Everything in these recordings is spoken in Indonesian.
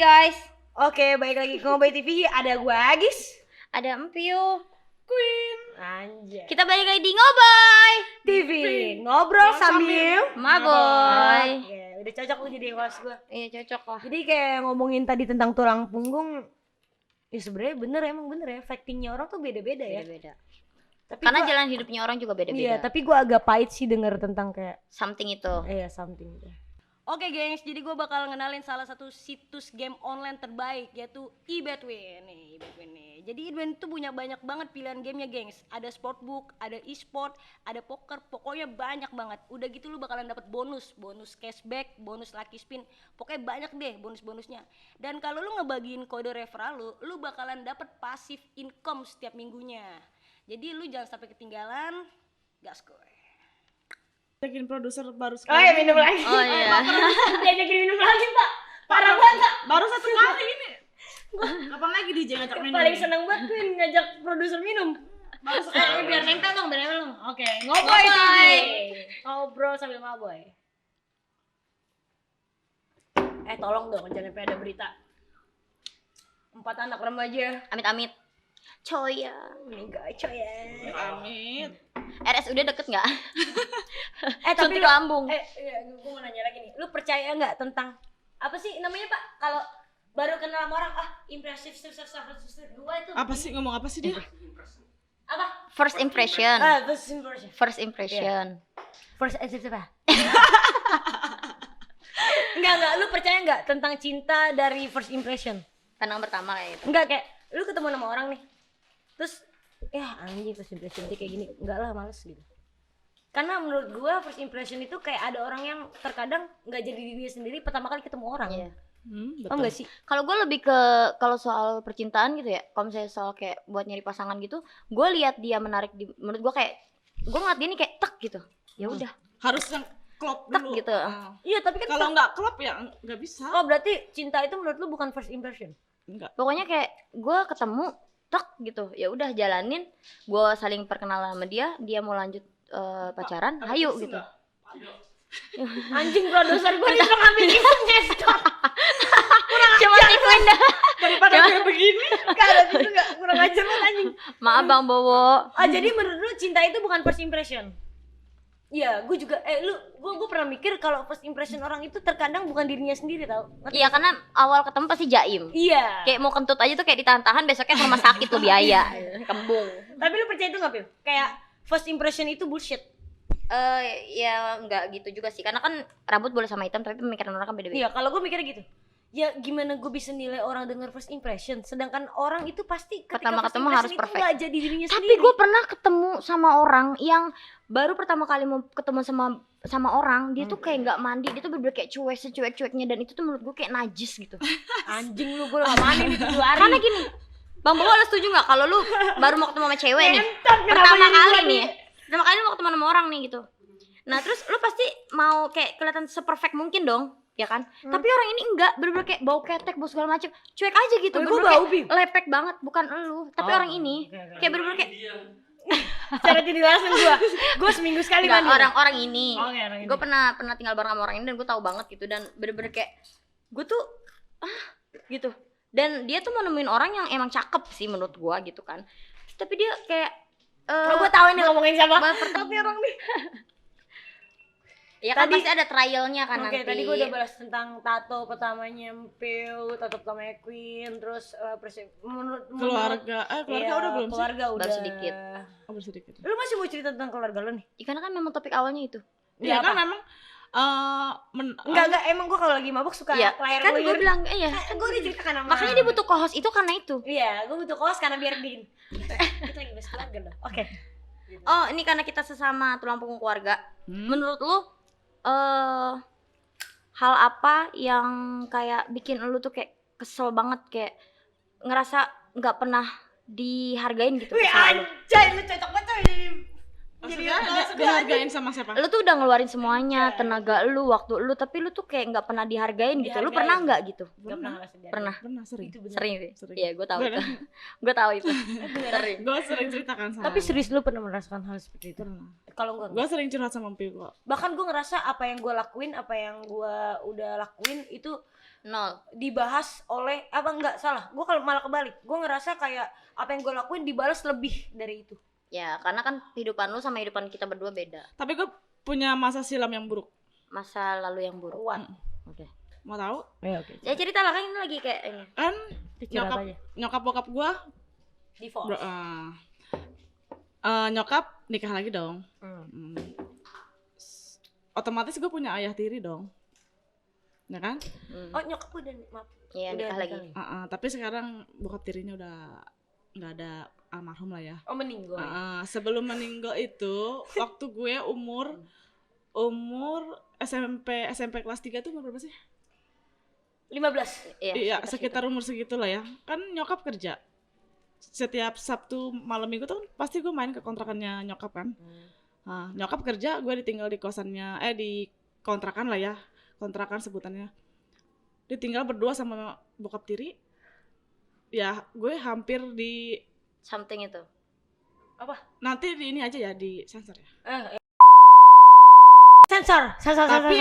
guys. Oke, balik lagi ke Ngobrol TV. Ada gue Agis, Ada Empiu, Queen. Anjay. kita balik lagi di Ngoboy TV ngobrol sambil Maboy. Oke, udah cocok lu jadi host gue. Iya cocok lah. Jadi kayak ngomongin tadi tentang tulang punggung. Ya sebenarnya emang bener ya, factingnya orang tuh beda-beda ya. Beda-beda. Tapi Karena gua, jalan hidupnya orang juga beda-beda. iya, tapi gue agak pahit sih denger tentang kayak Something itu. something. Oke gengs, jadi gue bakal ngenalin salah satu situs game online terbaik, yaitu eBetwin nih. Jadi eBetwin itu punya banyak banget pilihan gamenya gengs. Ada sportbook, ada e-sport, ada poker, pokoknya banyak banget. Udah gitu lu bakalan dapat bonus cashback, bonus lucky spin, pokoknya banyak deh bonus-bonusnya. Dan kalau lu ngebagiin kode referral lu bakalan dapat passive income setiap minggunya. Jadi lu jangan sampai ketinggalan, gaskoy. Ajakin produser baru Oh ya, minum lagi. Oh iya. Diajakin minum lagi Pak. Parah banget. baru satu kali ini. Kapan lagi DJ ngajak minum? Paling seneng banget Queen ngajak produser minum. Baru sekali. Biar nempel dong. Oke, Ngoboy. ngobrol sambil maboy. Tolong dong jangan sampai ada berita 4 anak remaja Amit-amit. Coya. meninggal coy ya. Amit. RSUD deket nggak? Tapi Suntik lu, lambung. gue mau nanya lagi nih. Lu percaya nggak tentang apa sih namanya Pak? Kalau baru kenal sama orang, impresif gua itu Apa sih ngomong apa sih dia? apa? First impression. First impression. First impression. First apa? Enggak, lu percaya nggak tentang cinta dari first impression? Pandangan pertama kayak gitu. Enggak, kayak lu ketemu sama orang nih, terus ya anjing first impression dia kayak gini, enggak lah, males gitu. Karena menurut gua first impression itu kayak ada orang yang terkadang nggak jadi diri sendiri pertama kali ketemu orang. Iya. Paham nggak sih? Kalau gue lebih ke kalau soal percintaan gitu ya, kalau misalnya soal kayak buat nyari pasangan gitu, gue lihat dia menarik di, menurut gue kayak gue ngeliat dia nih kayak tek gitu, ya udah Harus yang klop tek dulu. gitu. Iya, tapi kan Kalau nggak klop ya nggak bisa. oh berarti cinta itu menurut lu bukan first impression? Enggak. Pokoknya kayak gue ketemu tek gitu, ya udah jalanin, gue saling perkenalan sama dia mau lanjut pacaran, hayu gitu. Anjing, produser gua nih ngambil isu ngestot. Cuma ikutin dah. Daripada kayak begini. Gak ada gitu, nggak kurang ajar banget anjing. Maaf Bang Bowo. Jadi menurut lu cinta itu bukan first impression? Iya, gue juga gue pernah mikir kalau first impression orang itu terkadang bukan dirinya sendiri tau. Iya, karena awal ketemu pasti jaim. Iya. Kayak mau kentut aja tuh kayak ditahan-tahan, besoknya ke rumah sakit tuh biaya. Kembung. Tapi lu percaya itu nggak, Pil? Kayak first impression itu bullshit. Ya nggak gitu juga sih, karena kan rambut boleh sama hitam, tapi pemikiran orang kan beda-beda. Iya, kalau gue mikirnya gitu. Ya gimana gue bisa nilai orang dengar first impression, sedangkan orang itu pasti ketika Pertama first ketemu impression harus itu perfect. nggak jadi dirinya Tapi sendiri. gue pernah ketemu sama orang yang baru pertama kali mau ketemu sama orang, dia tuh kayak nggak mandi, dia tuh bener-bener kayak cuek-cueknya, dan itu tuh menurut gue kayak najis gitu. Anjing lu, gue udah gak mandi nih 7 hari. Karena gini, Bang Bowo lo setuju nggak kalau lu baru mau ketemu sama cewek nih, Entot, kenapa pertama jadi kali gua nih, pertama kali lu mau ketemu sama orang nih gitu. Nah terus lu pasti mau kayak kelihatan seperfect mungkin dong, ya kan? Tapi orang ini enggak, bener-bener kayak bau ketek, bau segala macem, cuek aja gitu, Gue bener-bener bau, kayak Bim. lepek banget, bukan elu. Tapi Oh, orang ini oke. kayak bener-bener kayak Cara tidak langsung gue seminggu sekali enggak, mandi. orang ini. Oke, orang ini. Gue pernah tinggal bareng sama orang ini dan gue tahu banget gitu, dan bener-bener kayak gue tuh gitu. Dan dia tuh mau nemuin orang yang emang cakep sih menurut gue gitu kan. Tapi dia kayak gue tahu ini ngomongin siapa. tapi orang nih. ya kan Tadi- pasti ada trialnya kan Oke, nanti. tadi gue udah bahas tentang tato pertamanya Empil, tato pertamanya Queen, terus menurut Keluarga. Keluarga iya, udah belum sih? keluarga udah Baru sedikit. Oh, baru sedikit. Lu masih mau cerita tentang keluarga lu nih? Ya, karena kan memang topik awalnya itu. Iya Iya, kan apa? memang Enggak, emang gue kalau lagi mabuk suka Iya, layar kan gue bilang iya. Gue udah ceritakan sama Makanya dia butuh co-host itu karena itu. Iya, gue butuh kos karena biar bikin kita lagi bahas keluarga loh. Oke. Oh, ini karena kita sesama tulang punggung keluarga. Menurut lu hal apa yang kayak bikin lu tuh kayak kesel banget, kayak ngerasa nggak pernah dihargain gitu Wih sama lu? anjay, lu cocok banget coy. Maksudnya Jadi dihargain dihargain sama siapa? Lu tuh udah ngeluarin semuanya, tenaga lu, waktu lu, tapi lu tuh kayak nggak pernah dihargain gitu. Lu pernah nggak gitu? Gak pernah ngerasain dihargain. Pernah. Pernah sering. Itu bener. Sering sih. Sering. Iya, gue tahu itu. Bener. Gue tahu itu. Sering. Gue sering ceritakan sama. Tapi serius lu pernah merasakan hal seperti itu? Pernah. Kalau gue Gue sering curhat sama mimpi gue. bahkan gue ngerasa apa yang gue lakuin, apa yang gue udah lakuin itu Nol. dibahas oleh apa enggak salah. Gue kalau malah kebalik. Gue ngerasa kayak apa yang gue lakuin dibalas lebih dari itu. Ya, karena kan kehidupan lu sama kehidupan kita berdua beda. Tapi gue punya masa silam yang buruk. Masa lalu yang buruk. Kuat. Oke. Mau tahu? Ya oke. Ya cerita lah, kan ini lagi kayak ini. Kan Curhat nyokap aja. nyokap bokap gue Divorce. nyokap nikah lagi dong. Hmm. Otomatis gue punya ayah tiri dong. Ya kan? Hmm. Oh nyokap udah maaf. Iya, Udah nikah lagi. Tapi sekarang bokap tirinya udah nggak ada, almarhum lah ya. Oh meninggal. Sebelum meninggal itu waktu gue umur SMP kelas 3 tuh umur berapa sih? 15. Iya, sekitar umur segitu lah ya. Kan nyokap kerja. Setiap Sabtu malam Minggu tuh pasti gue main ke kontrakannya nyokap kan. Nyokap kerja, gue ditinggal di kosannya, di kontrakan lah ya. Kontrakan sebutannya. Ditinggal berdua sama bokap tiri. Ya, gue hampir di Something itu. Apa? nanti di ini aja ya, di sensor ya. Sensor. Tapi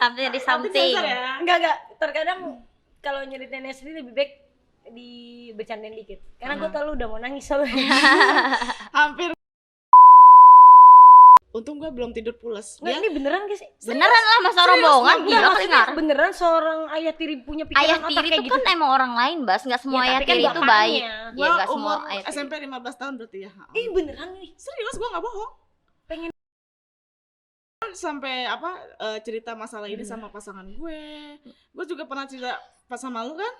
Something di something. ya. Enggak. Terkadang kalau nyeritainnya sendiri lebih baik dibercandain dikit. Karena gue tau lu udah mau nangis soalnya. Hampir. Untung gue belum tidur pules. Nggak, ini beneran gak sih? Beneran lah, masa orang bohongan, Enggak, gila kali maksudnya ngarang. beneran seorang ayah tiri punya pikiran Ayah otak tiri kayak itu gitu. kan emang orang lain, Bas. Nggak semua Ya, ayah tapi kan tiri itu bapaknya. baik. Gue Ya nggak semua umur ayah tiri. SMP 15 tahun berarti ya. Ih beneran nih. Serius, gue nggak bohong. Pengen. Sampai cerita masalah ini sama pasangan gue. Gue juga pernah cerita pas sama lu kan.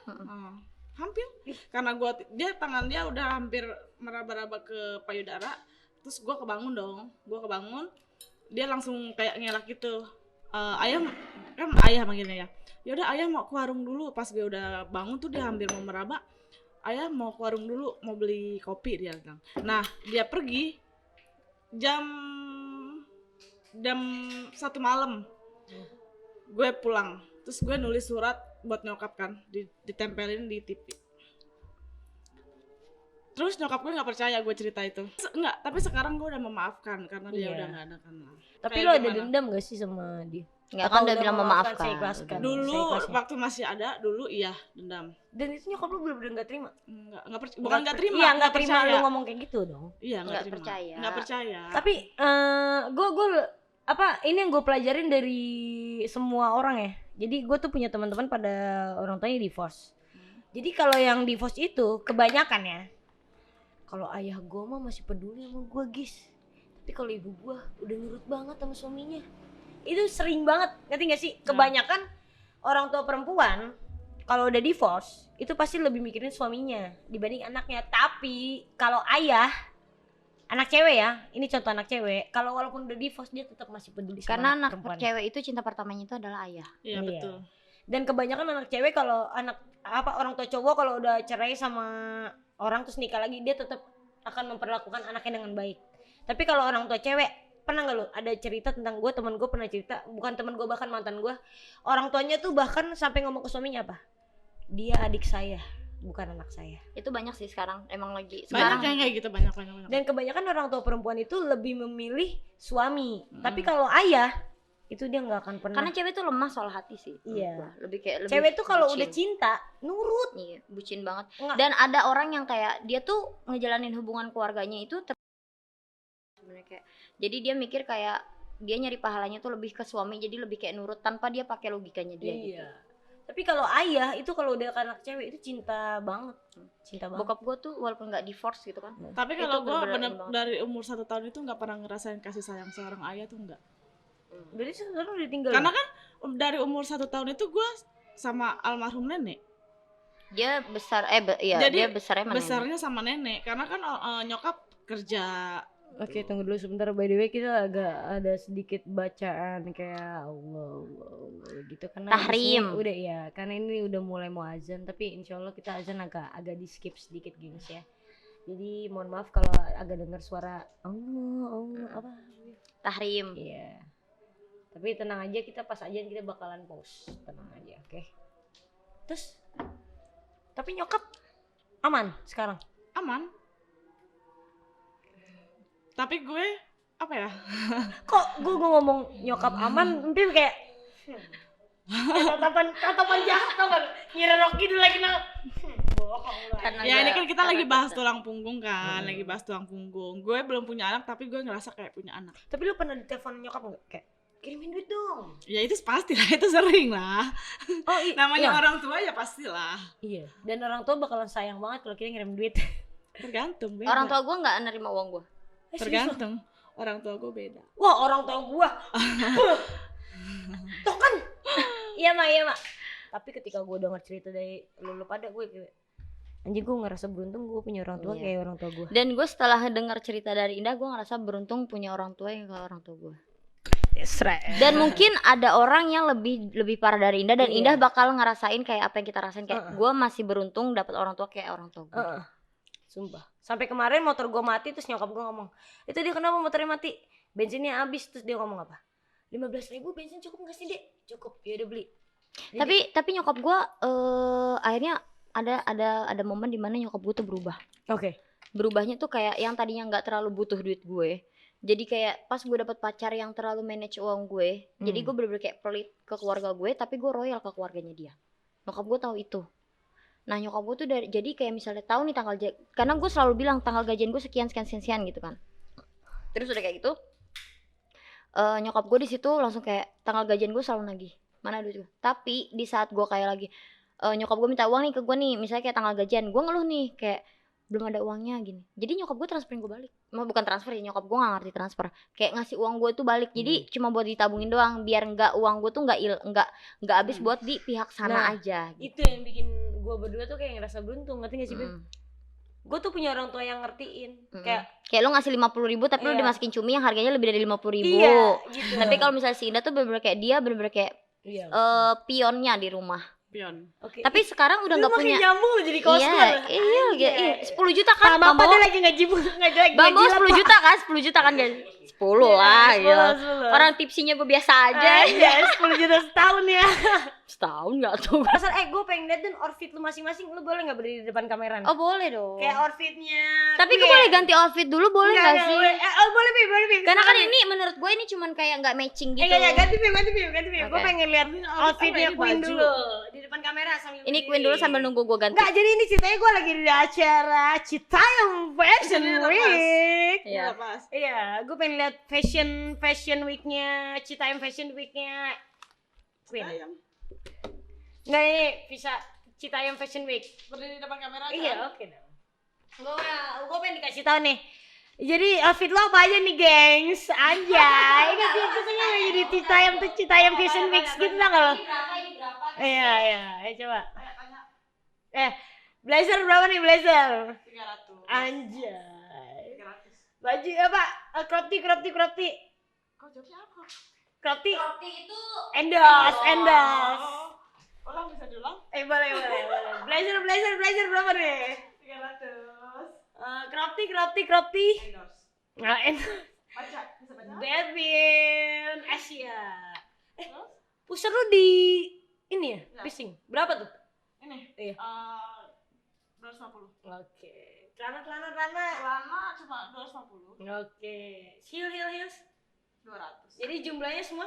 Hampir. Karena tangan dia udah hampir meraba-raba ke payudara. Terus gue kebangun dong. Dia langsung kayak ngelak gitu. Ayah manggilnya ya. Yaudah ayah mau ke warung dulu. Pas gue udah bangun tuh dia hampir mau meraba. Ayah mau ke warung dulu, mau beli kopi, dia bilang. Nah dia pergi jam 1 malam. Gue pulang. Terus gue nulis surat buat nyokap kan, ditempelin di TV. Terus nyokap gue nggak percaya gue cerita itu. Enggak, tapi sekarang gue udah memaafkan karena dia Iya. udah nggak ada kan. Tapi Kayak lo ada gimana? dendam gak sih sama dia? Nggak, Atau kan udah bilang memaafkan. saya ikhlaskan. Dulu Saya ikhlaskan. waktu masih ada, dulu iya dendam. Dan itu nyokap lu bener-bener gak terima? Bukan nggak terima. Iya nggak terima percaya. lu ngomong kayak gitu dong. Iya nggak Nggak terima. percaya. Nggak percaya. Tapi gue ini yang gue pelajarin dari semua orang ya. Jadi gue tuh punya teman-teman pada orang tuanya divorce. Jadi kalau yang divorce itu kebanyakan ya. Kalau ayah gue mah masih peduli sama gue guys. Tapi kalau ibu gue udah nurut banget sama suaminya. Itu sering banget, ngerti gak sih? Kebanyakan orang tua perempuan kalau udah divorce itu pasti lebih mikirin suaminya dibanding anaknya. Tapi kalau ayah, anak cewek ya, ini contoh anak cewek, kalau walaupun udah divorce dia tetap masih peduli sama Karena anak perempuan. cewek itu cinta pertamanya itu adalah ayah. Iya Iya. betul. Dan kebanyakan anak cewek kalau orang tua cowok kalau udah cerai sama orang terus nikah lagi dia tetap akan memperlakukan anaknya dengan baik. Tapi kalau orang tua cewek, pernah nggak lo ada cerita tentang teman gue pernah cerita, bukan teman gue bahkan mantan gue, orang tuanya tuh bahkan sampai ngomong ke suaminya apa? Dia adik saya, bukan anak saya. Itu banyak sih sekarang, emang lagi Banyak sekarang. yang kayak gitu, banyak. Dan kebanyakan orang tua perempuan itu lebih memilih suami. Tapi kalau ayah itu dia nggak akan pernah. Karena cewek tuh lemah soal hati sih. Iya. menurut gua. Lebih kayak lebih Cewek tuh kalau bucin. udah cinta nurut. Iya, bucin banget. Nggak. Dan ada orang yang kayak dia tuh ngejalanin hubungan keluarganya itu sebenarnya kayak, jadi dia mikir kayak dia nyari pahalanya tuh lebih ke suami, jadi lebih kayak nurut tanpa dia pakai logikanya dia gitu. Iya. Tapi kalau ayah itu kalau udah anak cewek itu cinta banget. Cinta banget. Bokap gue tuh walaupun nggak divorce gitu kan. Tapi Itu kalau gue bener-bener ini banget. dari umur 1 tahun itu nggak pernah ngerasain kasih sayang seorang ayah tuh nggak. Berarti sekarang udah tinggal. Karena kan dari umur 1 tahun itu gue sama almarhum nenek. Dia besar iya, Jadi, dia besarnya mana? Besarnya sama nenek karena kan nyokap kerja. Oke, tunggu dulu sebentar. By the way, kita agak ada sedikit bacaan kayak Allah gitu karena Tahrim. di sini udah karena ini udah mulai mau azan, tapi insya Allah kita azan agak di skip sedikit gengs ya. Jadi mohon maaf kalau agak dengar suara apa? Tahrim. Iya. Tapi tenang aja, kita pas aja kita bakalan post. Tenang aja, oke. Terus tapi nyokap aman sekarang. Aman. Tapi gue apa ya? Kok gue ngomong nyokap aman, mungkin kayak tatapan jahat tau kan? Ngira Rocky dulu lagi bohong lah. Karena Ya ini kan kita lagi bahas tuh. tulang punggung kan, lagi bahas tulang punggung. Gue belum punya anak tapi gue ngerasa kayak punya anak. Tapi lu pernah ditelepon nyokap nggak? Kayak kirimin duit dong. Ya itu pasti lah, itu sering lah. Oh Namanya iya. orang tua ya pastilah. Iya. Dan orang tua bakalan sayang banget kalau kita ngirim duit. Tergantung. Beda. Orang tua gue nggak nerima uang gue. Tergantung. Orang tua gue beda. Wah, orang tua gua. Tuh kan. Iya mak. Tapi ketika gua denger cerita dari lu pada gue kayak anjing, gua ngerasa beruntung gua punya orang tua kayak orang tua gua. Dan gue setelah dengar cerita dari Indah, gue ngerasa beruntung punya orang tua yang kayak orang tua gue. Dan mungkin ada orang yang lebih parah dari Indah, dan Indah bakal ngerasain kayak apa yang kita rasain. Kayak gue masih beruntung dapat orang tua kayak orang tua gue. Sumpah. Sampai kemarin motor gua mati, terus nyokap gua ngomong, itu dia kenapa motornya mati? Bensinnya habis. Terus dia ngomong apa? 15.000 bensin cukup nggak sih dek? Cukup, ya udah beli. Tapi nyokap gue akhirnya ada momen dimana nyokap gue tuh berubah. Oke. Berubahnya tuh kayak yang tadinya nggak terlalu butuh duit gue, jadi kayak pas gue dapet pacar yang terlalu manage uang gue, jadi gue bener-bener kayak pelit ke keluarga gue, tapi gue royal ke keluarganya dia. Nyokap gue tahu itu. Nah nyokap gue tuh jadi kayak misalnya tahu nih karena gue selalu bilang tanggal gajian gue sekian gitu kan. Terus udah kayak gitu, nyokap gue di situ langsung kayak tanggal gajian gue selalu nagih, mana duit gue. Tapi di saat gue kayak lagi nyokap gue minta uang nih ke gue nih, misalnya kayak tanggal gajian, gue ngeluh nih kayak belum ada uangnya gini. Jadi nyokap gue transferin gue balik. Bukan transfer ya, nyokap gue gak ngerti transfer. Kayak ngasih uang gue tuh balik. Jadi cuma buat ditabungin doang, biar nggak uang gue tuh nggak habis buat di pihak sana aja. Gitu. Itu yang bikin gue berdua tuh kayak ngerasa beruntung, ngerti gak sih Beb? Gue tuh punya orang tua yang ngertiin. Kayak lo ngasih 50.000 tapi lo dimasukin cumi yang harganya lebih dari 50.000. Iya, gitu. Tapi kalau misalnya si Indah tuh bener-bener kayak dia bener-bener kayak pionnya di rumah. Pion. Okay. Tapi sekarang udah nggak punya. Nyambung lo jadi kostum. Iya, 10 juta kan. Sama apa dia lagi ngajib. Bambo 10 juta kan, 10 juta kan guys. 10 lah, gila. Orang tipsinya gue biasa aja. Ya, 10 juta setahun ya. Setahun nggak tuh. Asal gue pengen lihat dan outfit lu masing-masing, lu boleh nggak berdiri di depan kamera? Oh boleh dong. Kayak outfitnya. Tapi gue boleh ganti outfit dulu, boleh nggak sih? Boleh Pi. Karena kan ini menurut gue ini cuman kayak nggak matching gitu. Ganti Pi. Gue pengen lihat outfitnya Queen baju. dulu di depan kamera sambil. Ini Queen dulu sambil nunggu gue ganti. Nggak, jadi ini ceritanya gue lagi di acara Citayam Fashion Week. Iya. Iya, gue pengen lihat fashion weeknya, Citayam Fashion Weeknya Queen. Nggak, ini bisa Citayam Fashion Week. Berdiri di depan kamera aja. Iya, oke dong. Gue pengen dikasih tahu nih. Jadi outfit lo apa aja nih, gengs? Anjay. Ini biasanya lagi di Citayam Fashion Week gitu lah kalau. Iya, coba. Blazer berapa nih blazer? 300. Anjay. 300. Baju apa? Crop tee. Kok jawabnya apa? Crop tee. itu Endorse. Ulang bisa diulang? Boleh. Blazer berapa nih? 300. Crop tee. Endorse. Nah, endorse. Baca, bisa baca? Bevin Asia. Pusat lu di ini ya? Fishing. Berapa tuh? Ini. Iya. 250. Oke. Celana. Celana cuma 250. Oke. Heels. 200. Jadi jumlahnya semua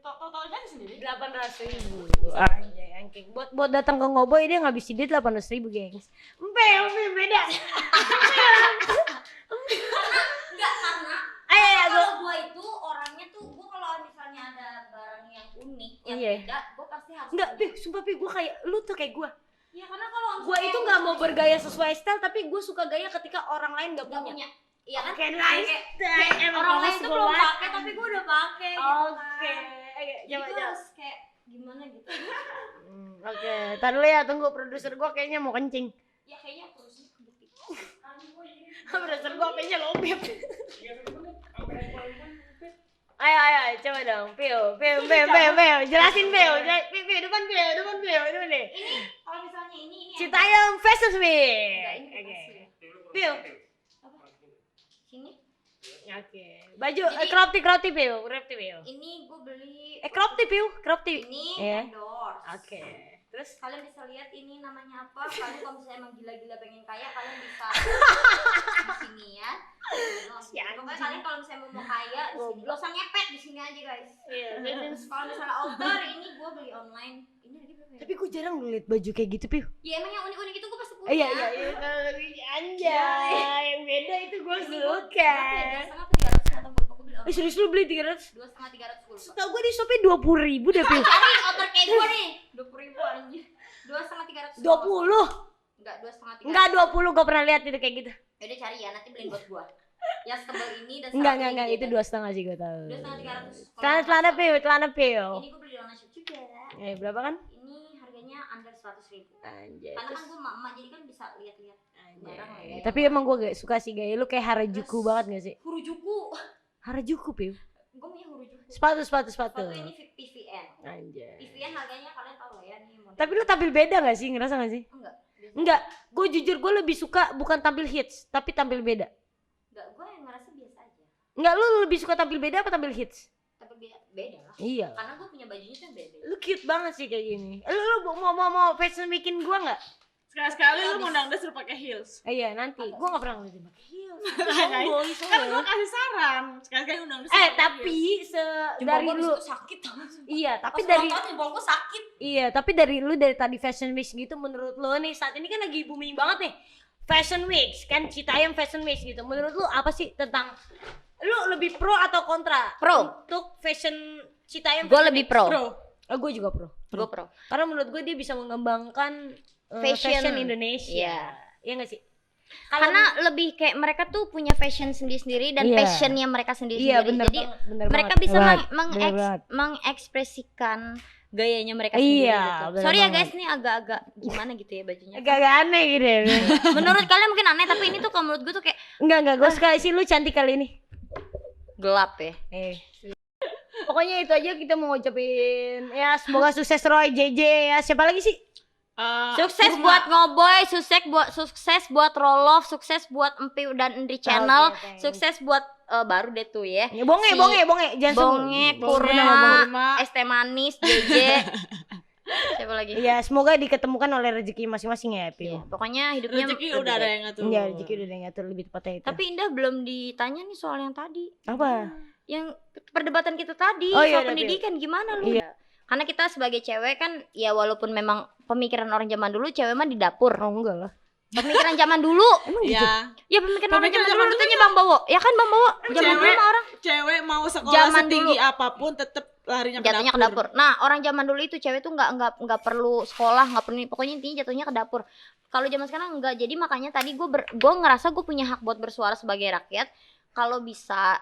Totalnya sendiri 800.000. Anjay, angking. Buat datang ke Ngoboy dia ngabisin duit 800.000, gengs. Empe beda. Enggak, karena kalau gue itu orangnya tuh gue kalau misalnya ada barang yang unik yang beda, gue pasti harus. Enggak, sumpah gue kayak lu tuh kayak gue. Ya karena kalau Gue itu nggak mau bergaya sesuai style, tapi gue suka gaya ketika orang lain nggak nggak punya. punya. Iya kan? Kayak nice. Orang lain tuh belum pakai tapi gue udah pakai. Oke. Jadi gue harus kayak gimana gitu. Oke, tar dulu ya, tunggu produser gue kayaknya mau kencing. Ya kayaknya terusnya kebetik. Produser gue kayaknya lobet. Ayo, coba dong, Pio, jelasin Pio, depan Pio, Ini kalau misalnya ini Citayam Fashion Week. Enggak, ini Oke. Pil. Sini. Oke. Baju Jadi- crop tee Pil. Ini gue beli. Crop tee. Ini Iya. endorse. Oke. Terus Kalian bisa lihat ini namanya apa. Kalian kalau misalnya emang gila-gila pengen kaya, kalian bisa di sini ya. Pokoknya kalian kalau misalnya mau kaya di sini, gak usah ngepet di sini aja guys. iya. Kalau misalnya outdoor ini gue beli online. Ini lagi berapa ya? Tapi gue jarang ngeliat baju kayak gitu, Pil. Ya emang yang unik-unik itu gue pasti punya. Iya. Anjay, yang beda itu gue Ini suka. Dua setengah 300 atau gue beli online. Serius lu beli 300? 2,5 300 gue lupa. Setahu gue di Shopee 20.000 deh, Pil. Cari outer kayak gue nih. 20.000 anjir. 2,5 300. 20? Enggak, 2,5 300. Enggak 20, gue pernah lihat itu kayak gitu. Yaudah cari ya, nanti beliin buat gua. Yang sebel ini dan Enggak, itu 2,5 sih gue tahu. 2,5 300. Celana Pil. Ini gua beli di online shop juga. Berapa kan? Ini harganya under 100.000. Anjay. Karena kan gua emak jadi kan bisa lihat-lihat barang lah ya. Tapi emang gue gak suka sih gaya lu kayak Harajuku banget gak sih? Harajuku. Harajuku, Pil. Gua punya Harajuku. Sepatu. Sepatu ini PVN. Anjay. PVN harganya kalian tahu lah ya nih model. Tapi lu tampil beda gak sih? Ngerasa gak sih? enggak. Biasa. Enggak, gue jujur gue lebih suka bukan tampil hits, tapi tampil beda. Enggak, gua yang ngerasa biasa aja. Enggak, lu lebih suka tampil beda apa tampil hits? Tapi beda lah. Iya. Karena gua punya bajunya tuh beda. Lu cute banget sih kayak gini. Lu mau fashion bikin gua nggak? Sekali-sekali lu ngundang dia suruh pakai heels. Iya nanti. Gua nggak pernah ngeliatin pakai heels. Kan gua kasih saran. Sekali-sekali ngundang dia suruh pakai Tapi heels. dari Jempol gua lu. disitu sakit tau. Iya, tapi Pas dari nonton jempol gua sakit. iya, tapi dari lu dari tadi fashion week gitu menurut lu nih saat ini kan lagi booming banget nih. Fashion week kan Citayam Fashion Week gitu. Menurut lu apa sih tentang lu lebih pro atau kontra? Pro. Untuk fashion Citayam. Gua Fashion lebih Week? pro. Gue juga pro. Gua pro. Karena menurut gue dia bisa mengembangkan Fashion. Indonesia. Iya. Iya nggak sih? Karena lebih kayak mereka tuh punya fashion sendiri-sendiri dan Iya. passionnya mereka sendiri-sendiri. iya bener Jadi banget, bener mereka banget. bisa Bener banget. mengekspresikan gayanya mereka sendiri Iya, gitu. bener Sorry ya banget. guys, ini agak-agak gimana gitu ya bajunya. Agak aneh gitu ya. Menurut kalian mungkin aneh tapi ini tuh kalau menurut gue tuh kayak Enggak, gue suka sih lu cantik kali ini. gelap ya. Pokoknya itu aja kita mau ngucapin ya semoga sukses Roy, JJ ya. Siapa lagi sih? Sukses buat Ngoboy, sukses buat Roloff, sukses buat Empi dan Indri Channel, Oke, thanks. sukses buat baru deh tuh ya. Ya, bonge, jangan Bonge, Kurma, Es Teh Manis, JJ. Siapa lagi? Ya semoga diketemukan oleh rezeki masing-masing ya, Pil. Iya, pokoknya hidupnya Rezeki lebih udah ada baik. yang ngatur. Iya, rezeki udah ada yang ngatur lebih tepatnya itu. Tapi Indah belum ditanya nih soal yang tadi. apa? Yang perdebatan kita tadi Oh, iya, soal udah, pendidikan gimana lu? Iya. Karena kita sebagai cewek kan ya walaupun memang pemikiran orang zaman dulu cewek mah di dapur. Oh enggak lah. Pemikiran zaman dulu. Emang gitu? Iya. Ya pemikiran orang Pemikiran zaman zaman dulu dulu tanya Bang Bowo. Ya kan Bang Bowo. Zaman dulu Cewek- mah orang Cewek mau sekolah Zaman setinggi dulu. apapun tetap larinya jatuhnya ke dapur. Nah, orang zaman dulu itu cewek tuh nggak perlu sekolah, nggak perlu pokoknya intinya jatuhnya ke dapur. Kalau zaman sekarang enggak. Jadi makanya tadi gue ngerasa gue punya hak buat bersuara sebagai rakyat. Kalau bisa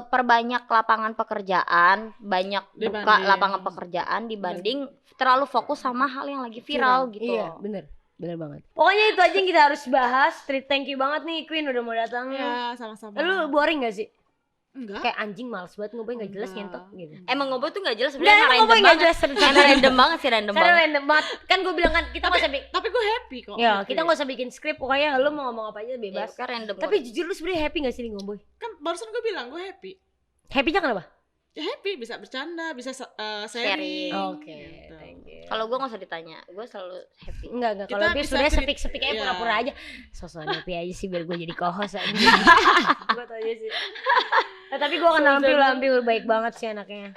perbanyak lapangan pekerjaan, banyak buka Dibanding. lapangan pekerjaan dibanding terlalu fokus sama hal yang lagi viral gitu. Iya, bener banget. Pokoknya itu aja yang kita harus bahas. Thank you banget nih Queen udah mau datang. Ya, sama-sama. Lu boring gak sih? Enggak. Kayak anjing males banget ngobrol gak jelas Enggak. ngentot gitu. Emang ngobrol tuh nggak jelas Enggak, sebenarnya emang random ngobrol nggak banget. jelas Emang random banget sih random Karena banget. random banget. Kan gue bilang kan kita nggak usah bikin. Tapi gue happy kok. Ya, Happy. kita nggak usah bikin skrip. Pokoknya lu mau ngomong apa aja Ya, bebas. kan random. Tapi jujur lu sebenarnya happy gak sih nih ngomboy? Kan barusan gue bilang gue happy. Happy-nya kenapa? Ya happy, bisa bercanda, bisa sharing. Sharing. Oke, Gitu. thank you. kalau gue nggak usah ditanya, gue selalu happy. Enggak, Kita kalau dia bisa sebenarnya cerit- sepik-sepik aja Iya. pura-pura aja. Sosok happy aja sih biar gue jadi co-host aja. Gue tau aja sih. Nah, tapi gue kenal Lampil baik banget sih anaknya.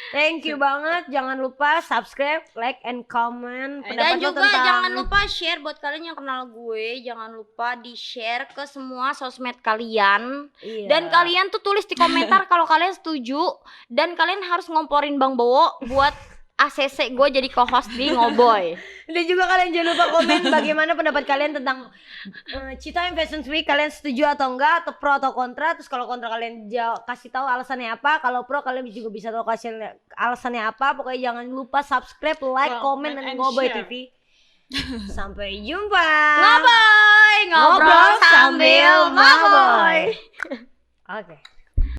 Thank you banget. Jangan lupa subscribe, like, and comment. Dan pendapat lu juga tentang- jangan lupa share buat kalian yang kenal gue, jangan lupa di-share ke semua sosmed kalian. Iya. Dan kalian tuh tulis di komentar kalau kalian setuju dan kalian harus ngomporin Bang Bowo buat ACC gue jadi co-host di Ngoboy. Dan juga kalian jangan lupa komen bagaimana pendapat kalian tentang Citayam Fashion Week. Kalian setuju atau enggak, atau pro atau kontra. Terus kalau kontra kalian kasih tahu alasannya apa. Kalau pro kalian juga bisa tahu kasih alasannya apa. Pokoknya jangan lupa subscribe, like, komen, dan and Ngoboy share. TV. Sampai jumpa. Ngoboy, ngobrol sambil ngoboy. Oke.